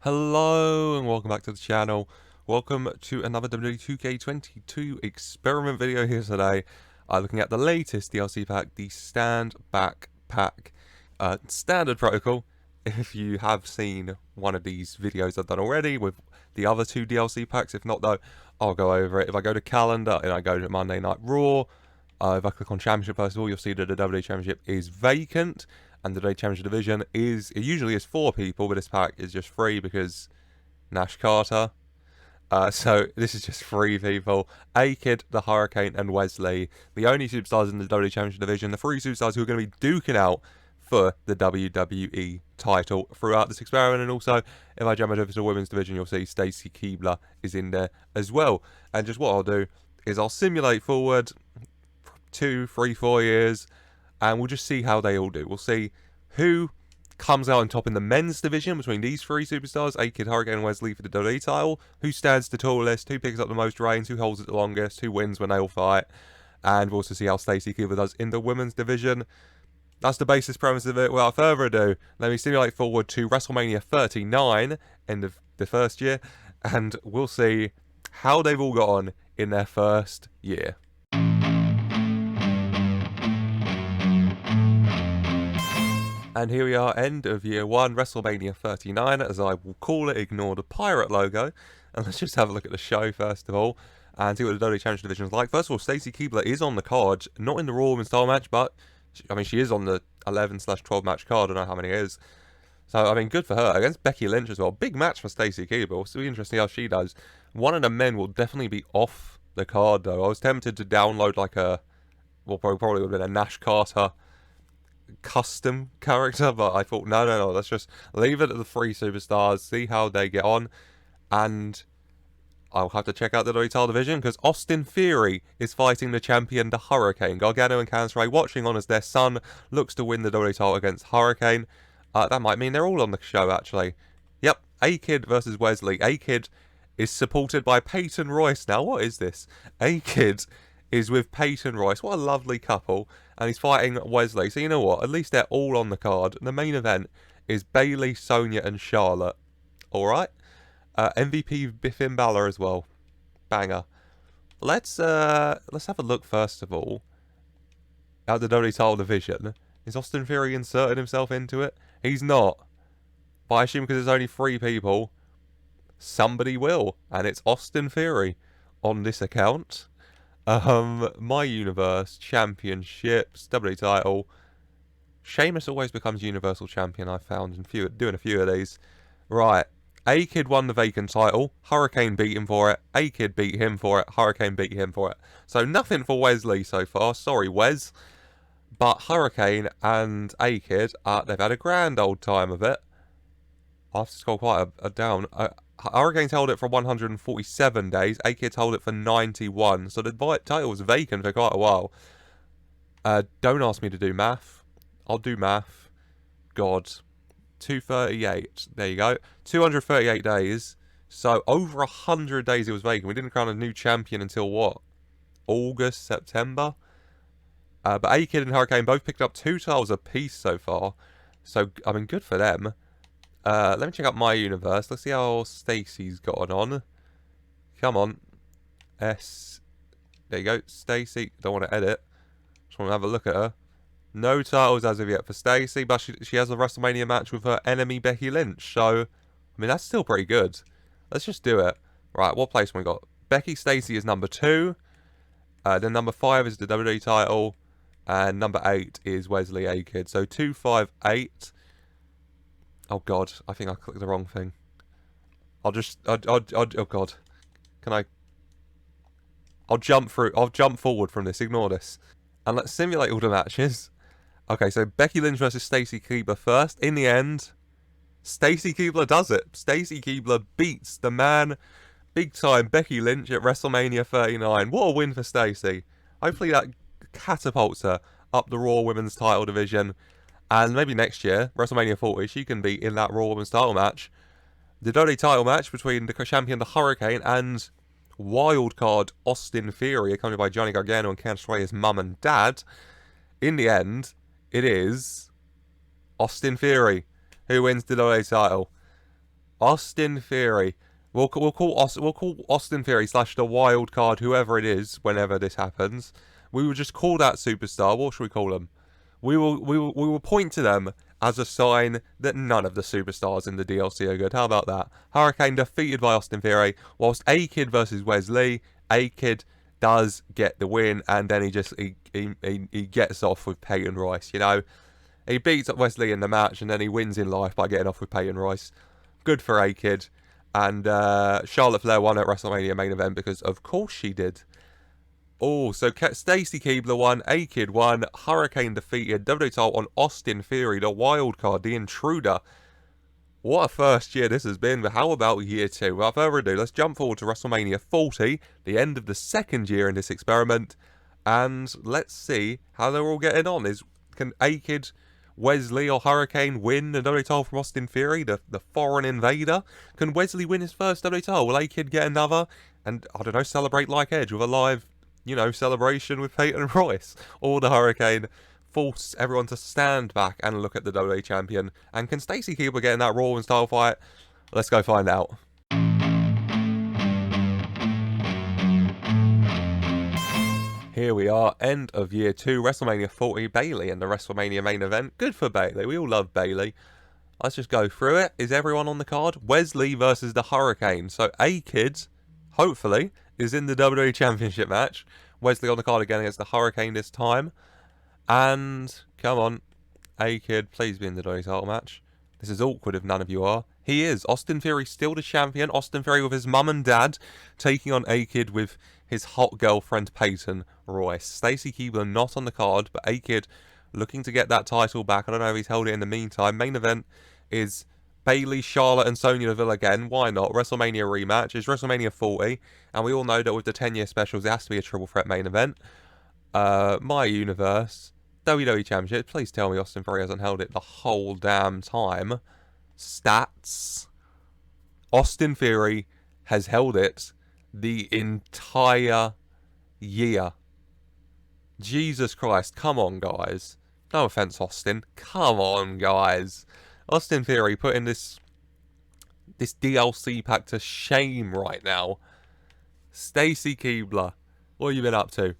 Hello and welcome back to the channel. Welcome to another WWE 2K22 experiment video here today. Looking at the latest DLC pack, the Stand Back Pack. Standard protocol. If you have seen one of these videos I've done already with the other two DLC packs, if not though, I'll go over it. If I go to calendar and I go to Monday Night Raw, if I click on Championship first of all, you'll see that the WWE Championship is vacant. And the WWE Championship Division it usually is 4 people, but this pack is just 3 because Nash Carter. So this is just 3 people. A-Kid, the Hurricane, and Wes Lee. The only superstars in the WWE Championship Division. The 3 superstars who are going to be duking out for the WWE title throughout this experiment. And also, if I jump over to the Women's Division, you'll see Stacy Keibler is in there as well. And just what I'll do is I'll simulate forward 2, 3, 4 years. And we'll just see how they all do. We'll see who comes out on top in the men's division between these 3 superstars, A-Kid, Hurricane, and Wes Lee for the WWE title. Who stands the tallest, who picks up the most reigns, who holds it the longest, who wins when they all fight. And we'll also see how Stacy Keibler does in the women's division. That's the basis premise of it. Without further ado, let me simulate forward to WrestleMania 39, end of the first year. And we'll see how they've all got on in their first year. And here we are, end of year 1, WrestleMania 39, as I will call it, ignore the pirate logo. And let's just have a look at the show first of all, and see what the WWE Championship Division is like. First of all, Stacy Keibler is on the card, not in the Raw Women's title match, but, she is on the 11/12 match card, I don't know how many it is. So, good for her, against Becky Lynch as well. Big match for Stacy Keibler, so it'll be interesting how she does. One of the men will definitely be off the card, though. I was tempted to download probably would have been a Nash Carter custom character, but I thought no, let's just leave it at the 3 superstars, see how they get on, and I'll have to check out the WWE title division because Austin Theory is fighting the champion, the Hurricane. Gargano and Candice LeRae watching on as their son looks to win the WWE title against Hurricane. That might mean they're all on the show actually. Yep, A-Kid versus Wes Lee. A-Kid is supported by Peyton Royce. Now what is this? A-Kid is with Peyton Royce. What a lovely couple. And he's fighting Wes Lee. So you know what? At least they're all on the card. The main event is Bayley, Sonya, and Charlotte. Alright? MVP Finn Balor as well. Banger. Let's have a look first of all at the WWE title division. Is Austin Theory inserted himself into it? He's not. But I assume because there's only 3 people, somebody will. And it's Austin Theory on this account. My Universe, Championships, WWE title. Sheamus always becomes Universal Champion, I've found, in doing a few of these. Right. A-Kid won the vacant title. Hurricane beat him for it. A-Kid beat him for it. Hurricane beat him for it. So nothing for Wes Lee so far. Sorry, Wes. But Hurricane and A-Kid, they've had a grand old time of it. I've scored quite a down. Hurricane's held it for 147 days. A-Kid's held it for 91. So the title was vacant for quite a while. Don't ask me to do math. I'll do math. God. 238. There you go. 238 days. So over 100 days it was vacant. We didn't crown a new champion until what? August, September? But A-Kid and Hurricane both picked up 2 titles apiece so far. So, good for them. Let me check out My Universe. Let's see how Stacy's gotten on. Come on. There you go. Stacy. Don't want to edit. Just want to have a look at her. No titles as of yet for Stacy, but she has a WrestleMania match with her enemy Becky Lynch. So, that's still pretty good. Let's just do it. Right, what place we got? Becky Stacy is number 2. Then number 5 is the WWE title. And number 8 is Wes Lee A-Kid. So 2, 5, 8. Oh god, I think I clicked the wrong thing. Oh god. I'll jump forward from this, ignore this. And let's simulate all the matches. Okay, so Becky Lynch versus Stacy Keibler first. In the end, Stacy Keibler does it. Stacy Keibler beats the man, big time Becky Lynch at WrestleMania 39. What a win for Stacy. Hopefully that catapults her up the Raw Women's title division. And maybe next year, WrestleMania 40, she can be in that Raw Women's title match. The WWE title match between the champion, the Hurricane, and wildcard Austin Theory, accompanied by Johnny Gargano and Candice LeRae's mum and dad. In the end, it is Austin Theory who wins the WWE title. Austin Theory. We'll call Austin Theory / the wild card, whoever it is, whenever this happens. We will just call that superstar. What should we call them? We will point to them as a sign that none of the superstars in the DLC are good. How about that? Hurricane defeated by Austin Theory, whilst A-Kid versus Wes Lee. A-Kid does get the win, and then he gets off with Peyton Royce. You know, he beats up Wes Lee in the match, and then he wins in life by getting off with Peyton Royce. Good for A-Kid. And Charlotte Flair won at WrestleMania main event because, of course, she did. Oh, so Stacy Keibler won, A-Kid won, Hurricane defeated, WWE title on Austin Theory, the wild card, the intruder. What a first year this has been, but how about year 2? Without further ado, let's jump forward to WrestleMania 40, the end of the second year in this experiment, and let's see how they're all getting on. Can A-Kid, Wes Lee or Hurricane win the WWE title from Austin Theory, the foreign invader? Can Wes Lee win his first WWE title? Will A-Kid get another? And, I don't know, celebrate like Edge with a live, you know, celebration with Peyton Royce? Or the Hurricane force everyone to stand back and look at the WWE champion? And can Stacy Keibler get in that Raw and style fight? Let's go find out. Here we are, end of year 2, WrestleMania 40, Bayley in the WrestleMania main event. Good for Bayley, we all love Bayley. Let's just go through it. Is everyone on the card? Wes Lee versus the Hurricane. So A-Kid, hopefully, is in the WWE Championship match. Wes Lee on the card again against the Hurricane this time. And, come on, A-Kid, please be in the WWE title match. This is awkward if none of you are. He is. Austin Theory still the champion. Austin Theory with his mum and dad taking on A-Kid with his hot girlfriend Peyton Royce. Stacy Keibler not on the card, but A-Kid looking to get that title back. I don't know if he's held it in the meantime. Main event is Bayley, Charlotte and Sonya Deville again. Why not? WrestleMania rematch. It's WrestleMania 40. And we all know that with the 10-year specials, it has to be a triple threat main event. My universe. WWE Championship. Please tell me Austin Theory hasn't held it the whole damn time. Stats. Austin Theory has held it the entire year. Jesus Christ. Come on, guys. No offense, Austin. Come on, guys. Austin Theory putting this DLC pack to shame right now. Stacy Keibler, what have you been up to?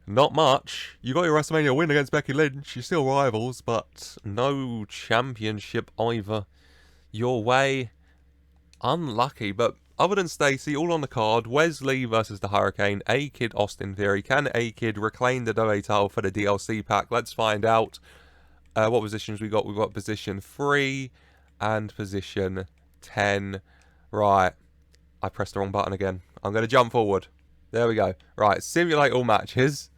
Not much. You got your WrestleMania win against Becky Lynch. You're still rivals, but no championship either your way. Unlucky, but other than Stacy, all on the card. Wes Lee versus the Hurricane. A-Kid, Austin Theory. Can A-Kid reclaim the WWE title for the DLC pack? Let's find out. What positions we got? We've got position 3 and position 10. Right. I pressed the wrong button again. I'm going to jump forward. There we go. Right. Simulate all matches.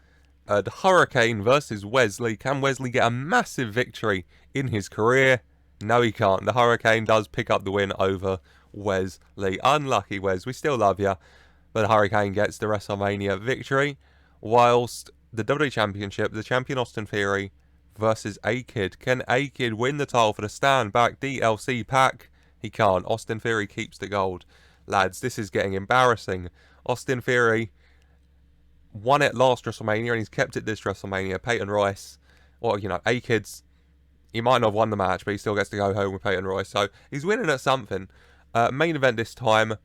The Hurricane versus Wes Lee. Can Wes Lee get a massive victory in his career? No, he can't. The Hurricane does pick up the win over Wes Lee. Unlucky, Wes. We still love you. But the Hurricane gets the WrestleMania victory. Whilst the WWE Championship, the champion Austin Theory versus A-Kid. Can A-Kid win the title for the Stand Back DLC pack? He can't. Austin Theory keeps the gold. Lads, this is getting embarrassing. Austin Theory won it last WrestleMania and he's kept it this WrestleMania. Peyton Royce, well, you know, A-Kid's, he might not have won the match, but he still gets to go home with Peyton Royce. So he's winning at something. Main event this time,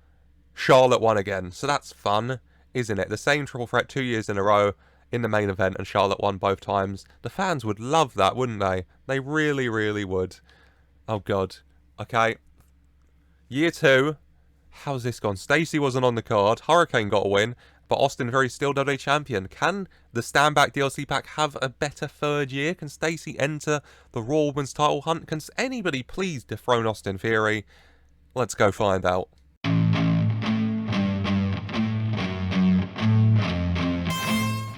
Charlotte won again. So that's fun, isn't it? The same triple threat 2 years in a row in the main event and Charlotte won both times. The fans would love that, wouldn't they? They really, really would. Oh, God. Okay. Year 2. How's this gone? Stacy wasn't on the card. Hurricane got a win. But Austin Theory still WWE champion. Can the Stand Back DLC pack have a better third year? Can Stacy enter the Raw Women's title hunt? Can anybody please dethrone Austin Theory? Let's go find out.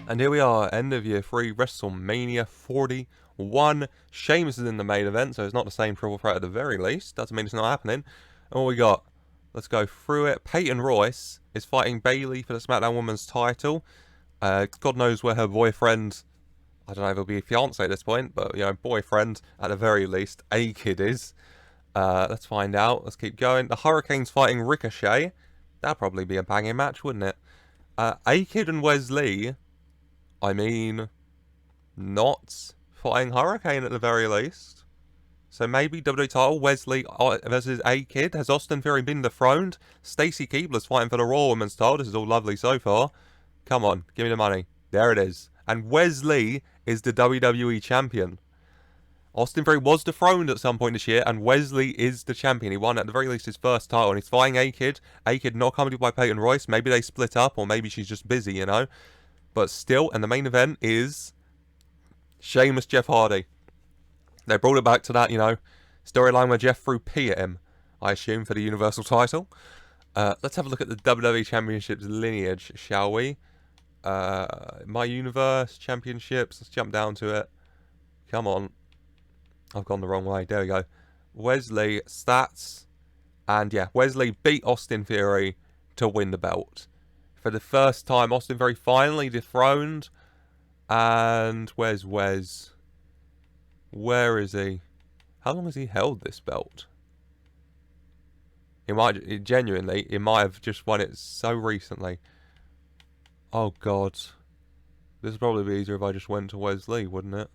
And here we are, end of year 3, WrestleMania 41. Sheamus is in the main event, so it's not the same triple threat at the very least. Doesn't mean it's not happening. And what we got? Let's go through it. Peyton Royce is fighting Bayley for the SmackDown Women's title. God knows where her boyfriend, I don't know if it'll be a fiance at this point, but, you know, boyfriend at the very least, A-Kid is. Let's find out. Let's keep going. The Hurricane's fighting Ricochet. That'd probably be a banging match, wouldn't it? A-Kid and Wes Lee, I mean, not fighting Hurricane at the very least. So maybe WWE title, Wes Lee versus A-Kid. Has Austin Theory been dethroned? Stacy Keibler's fighting for the Raw Women's title. This is all lovely so far. Come on, give me the money. There it is. And Wes Lee is the WWE champion. Austin Theory was dethroned at some point this year, and Wes Lee is the champion. He won at the very least his first title, and he's fighting A-Kid. A-Kid not accompanied by Peyton Royce. Maybe they split up, or maybe she's just busy, you know. But still, and the main event is Sheamus Jeff Hardy. They brought it back to that, you know, storyline where Jeff threw pee at him, I assume, for the Universal title. Let's have a look at the WWE Championship's lineage, shall we? My Universe Championships. Let's jump down to it. Come on. I've gone the wrong way. There we go. Wes Lee, stats. And yeah, Wes Lee beat Austin Theory to win the belt. For the first time, Austin Theory finally dethroned. And where's Wes? Where is he? How long has he held this belt? He might have just won it so recently. Oh god. This would probably be easier if I just went to Wes Lee, wouldn't it?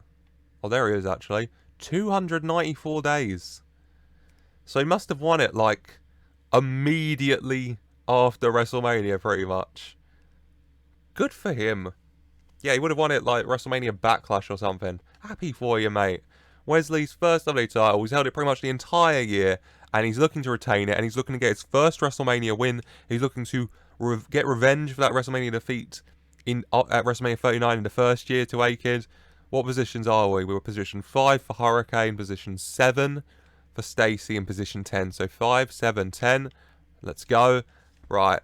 Oh, there he is actually. 294 days. So he must have won it like immediately after WrestleMania pretty much. Good for him. Yeah, he would have won it like WrestleMania Backlash or something. Happy for you, mate. Wes Lee's first WWE title. He's held it pretty much the entire year, and he's looking to retain it, and he's looking to get his first WrestleMania win. He's looking to get revenge for that WrestleMania defeat at WrestleMania 39 in the first year to A-Kid. What positions are we? We were position 5 for Hurricane, position 7 for Stacy, and position 10. So 5, 7, 10. Let's go. Right.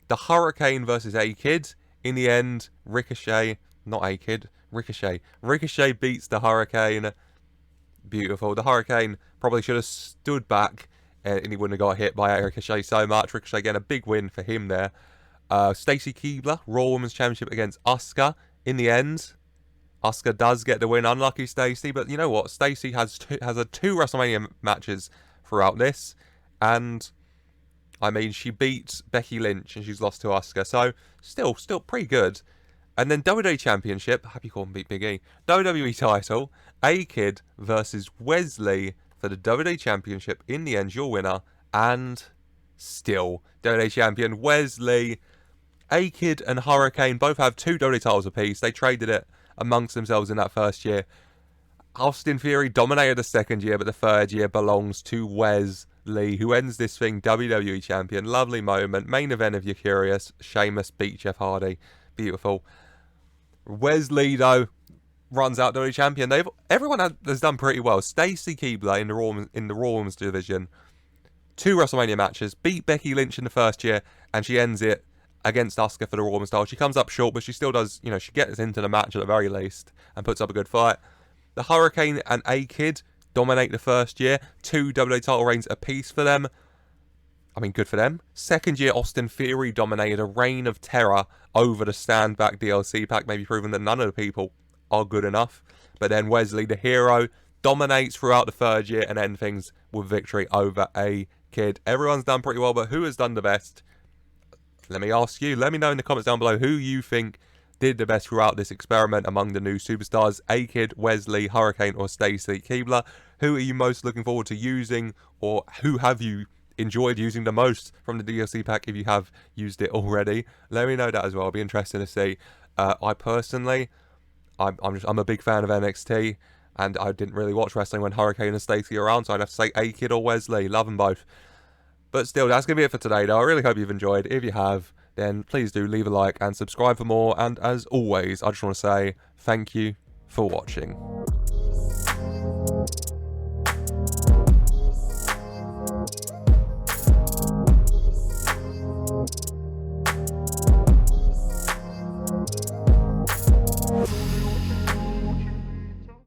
The Hurricane versus A-Kid. In the end, Ricochet, not A-Kid, Ricochet. Ricochet beats the Hurricane. Beautiful. The Hurricane probably should have stood back and he wouldn't have got hit by Ricochet so much. Ricochet getting a big win for him there. Stacy Keibler, Raw Women's Championship against Asuka. In the end, Asuka does get the win. Unlucky Stacy, but you know what? Stacy has two WrestleMania matches throughout this. And I mean, she beat Becky Lynch and she's lost to Asuka. So, still pretty good. And then WWE Championship. Happy Corbin beat Big E. WWE title. A-Kid versus Wes Lee for the WWE Championship. In the end, your winner. And still, WWE Champion Wes Lee. A-Kid and Hurricane both have 2 WWE titles apiece. They traded it amongst themselves in that first year. Austin Theory dominated the second year, but the third year belongs to Wes Lee, who ends this thing WWE Champion. Lovely moment. Main event, if you're curious. Sheamus beat Jeff Hardy. Beautiful. Wes Lee, though, runs out WWE Champion. Everyone has done pretty well. Stacy Keibler in the Raw Women's division. 2 WrestleMania matches. Beat Becky Lynch in the first year, and she ends it against Asuka for the Raw Women's title. She comes up short, but she still does, you know, she gets into the match at the very least and puts up a good fight. The Hurricane and A-Kid dominate the first year. 2 WWE title reigns apiece for them. I mean, good for them. Second year, Austin Theory dominated a reign of terror over the Stand Back DLC pack, maybe proving that none of the people are good enough. But then Wes Lee, the hero, dominates throughout the third year and ends things with victory over A-Kid. Everyone's done pretty well, but who has done the best? Let me ask you. Let me know in the comments down below who you think did the best throughout this experiment among the new superstars. A-Kid, Wes Lee, Hurricane, or Stacy Keibler. Who are you most looking forward to using, or who have you enjoyed using the most from the DLC pack if you have used it already? Let me know that as well. It'll be interesting to see. I personally, I'm a big fan of NXT, and I didn't really watch wrestling when Hurricane and Stacy are around, so I'd have to say A-Kid or Wes Lee. Love them both. But still, that's going to be it for today, though. I really hope you've enjoyed. If you have, then please do leave a like and subscribe for more. And as always, I just want to say thank you for watching.